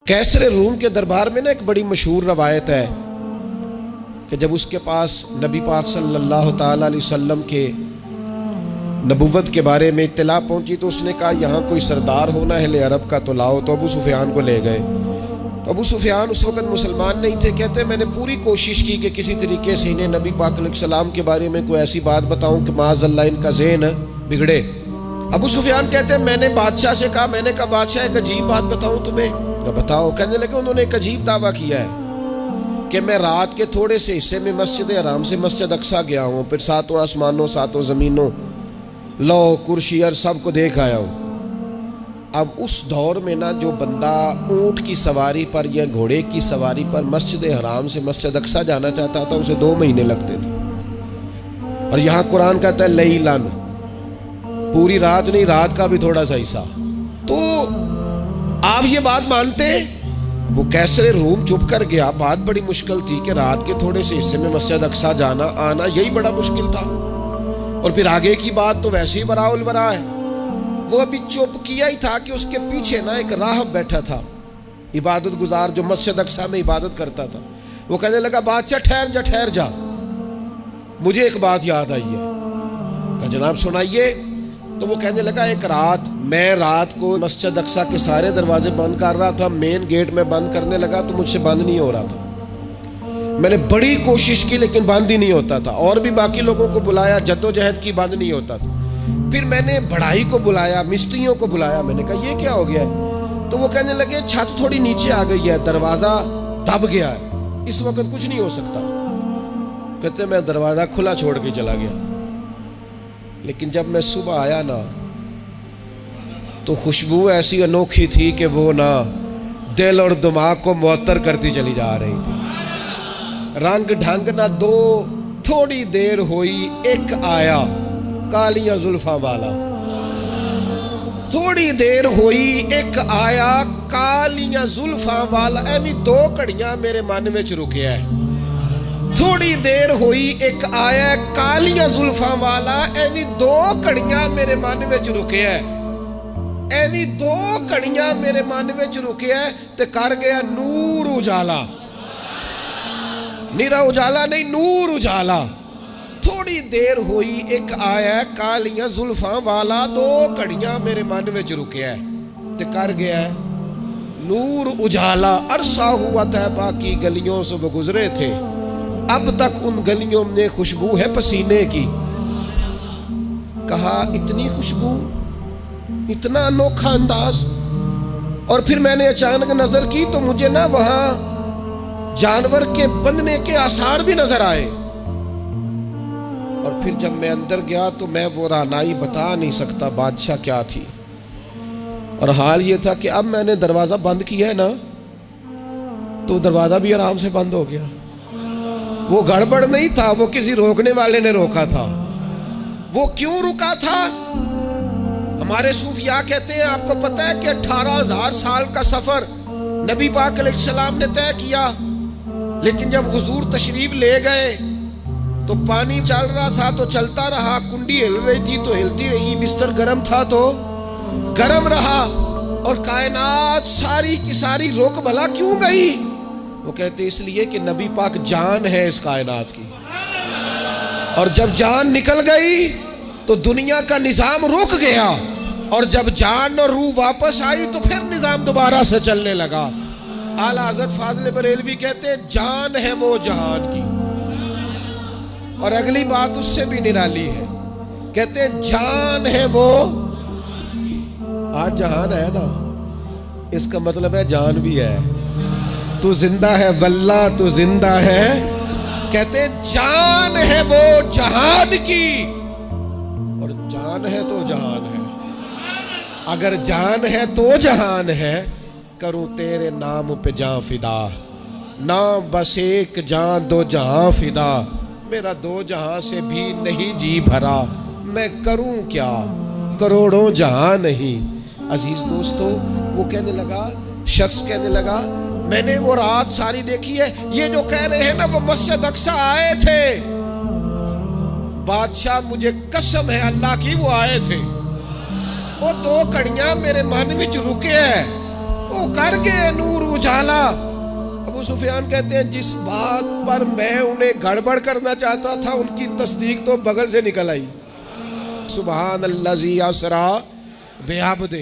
कैसर room के दरबार में ना एक बड़ी मशहूर रवायत है कि जब उसके पास नबी पाक सल्लल्लाहु ताला अलैहि वसल्लम के नबुव्वत के बारे में इत्तला पहुंची तो उसने कहा यहाँ कोई सरदार होना है ले अरब का तो लाओ। तो अबू सुफियान को ले गए। तो अबू सुफियान उस वक़्त मुसलमान नहीं थे। कहते मैंने पूरी कोशिश की कि किसी तरीके से इन्हें नबी पाक अलैहिस्सलाम के बारे में कोई ऐसी बात बताऊं कि माज़अल्लाह इनका ज़हन बिगड़े। अबू सुफियान कहते हैं मैंने बादशाह से कहा, मैंने कहा बादशाह एक अजीब बात बताऊं तुम्हें। तो बताओ। कहने लगे उन्होंने एक अजीब दावा किया है कि मैं रात के थोड़े से हिस्से में मस्जिद हराम से मस्जिद अक्सा गया हूँ, फिर सातों आसमानों सातों ज़मीनों लौ कुर्सी और सब को देख आया हूँ। अब उस दौर में ना जो बंदा ऊँट की सवारी पर या घोड़े की सवारी पर मस्जिद हराम से मस्जिद अक्सा जाना चाहता था उसे 2 महीने लगते थे। और यहाँ कुरान कहता है लैलन, पूरी रात नहीं, रात का भी थोड़ा सा हिस्सा। तो आप ये बात मानते? वो कैसर रूम चुप कर गया। बात बड़ी मुश्किल थी कि रात के थोड़े से हिस्से में मस्जिद अक्सा जाना आना यही बड़ा मुश्किल था। और फिर आगे की बात तो वैसे ही बराउल बरा है। वो अभी चुप किया ही था कि उसके पीछे ना एक राहब बैठा था, इबादत गुजार, जो मस्जिद अक्सा में इबादत करता था। वो कहने लगा बादशाह ठहर जा, मुझे एक बात याद आई है। कहा जनाब सुनाइए। तो वो कहने लगा एक रात मैं रात को मस्जिद अक्सा के सारे दरवाजे बंद कर रहा था, मेन गेट में बंद करने लगा तो मुझसे बंद नहीं हो रहा था। मैंने बड़ी कोशिश की लेकिन बंद ही नहीं होता था। और भी बाकी लोगों को बुलाया, जद्दोजहद की, बंद नहीं होता था। फिर मैंने बढ़ाई को बुलाया, मिस्त्रियों को बुलाया। मैंने कहा ये क्या हो गया है? तो वो कहने लगे छत थोड़ी नीचे आ गई है, दरवाजा दब गया है, इस वक्त कुछ नहीं हो सकता। कहते मैं दरवाजा खुला छोड़ के चला गया। लेकिन जब मैं सुबह आया ना तो खुशबू ऐसी अनोखी थी कि वो ना दिल और दिमाग को मुअत्तर करती चली जा रही थी। रंग ढंग ना दो, थोड़ी देर हुई एक आया कालियां जुल्फा वाला। थोड़ी देर हुई एक आया कालियां जुल्फा वाला। एवी 2 घड़ियां मेरे मन में रुकिया है। थोड़ी देर हुई एक आया कालियां जुल्फा वाला। एवी 2 घड़ियां मेरे मन में रुके है। एवी 2 घड़ियां मेरे मन में रुके है ते कर गया नूर उजाला। निरा उजाला नहीं, नूर उजाला। थोड़ी देर हुई एक आया कालियां जुल्फा वाला। 2 घड़ियां मेरे मन में रुके है ते कर गया नूर उजाला। अरसा हुआ तैबा की गलियों से वो गुजरे थे, अब तक उन गलियों में खुशबू है पसीने की। कहा इतनी खुशबू, इतना अनोखा अंदाज। और फिर मैंने अचानक नजर की तो मुझे ना वहां जानवर के बंधने के आसार भी नजर आए। और फिर जब मैं अंदर गया तो मैं वो रानाई बता नहीं सकता बादशाह क्या थी। और हाल ये था कि अब मैंने दरवाजा बंद किया है ना तो दरवाजा भी आराम से बंद हो गया। वो गड़बड़ नहीं था, वो किसी रोकने वाले ने रोका था। वो क्यों रुका था? हमारे सूफिया कहते हैं, आपको पता है कि 18,000 साल का सफर नबी पाक अलैहिस्सलाम ने तय किया। लेकिन जब हुजूर तशरीफ ले गए तो पानी चल रहा था तो चलता रहा, कुंडी हिल रही थी तो हिलती रही, बिस्तर गर्म था तो गर्म रहा। और कायनात सारी की सारी रोक भला क्यों गई? वो कहते इसलिए कि नबी पाक जान है इस कायनात की। और जब जान निकल गई तो दुनिया का निजाम रुक गया। और जब जान और रूह वापस आई तो फिर निजाम दोबारा से चलने लगा। आला हज़रत फाज़िल बरेलवी कहते हैं जान है वो जहान की। और अगली बात उससे भी निराली है, कहते हैं जान है वो। आज जहान है ना, इसका मतलब है जान भी है। तू जिंदा है वल्ला, तू जिंदा है। कहते जान है वो जहान की। और जान है तो जहान है। अगर जान है तो जहान है। करूं तेरे नाम पे जान फिदा, नाम बस एक जान 2 जहां फिदा। मेरा 2 जहां से भी नहीं जी भरा, मैं करूं क्या करोड़ों जहां नहीं। अजीज दोस्तों, वो कहने लगा, शख्स कहने लगा मैंने वो रात सारी देखी है। ये जो कह रहे हैं ना वो मस्जिद अक्सा आए थे। बादशाह मुझे कसम है अल्लाह की वो आए थे। वो 2 घड़ियां मेरे मन में रुके है। वो कर गए नूर उजाला। डाला। अबू सुफियान कहते हैं जिस बात पर मैं उन्हें गड़बड़ करना चाहता था उनकी तस्दीक तो बगल से निकल आई। सुबहान अल्लाज़ी असरा बिअब्दिही।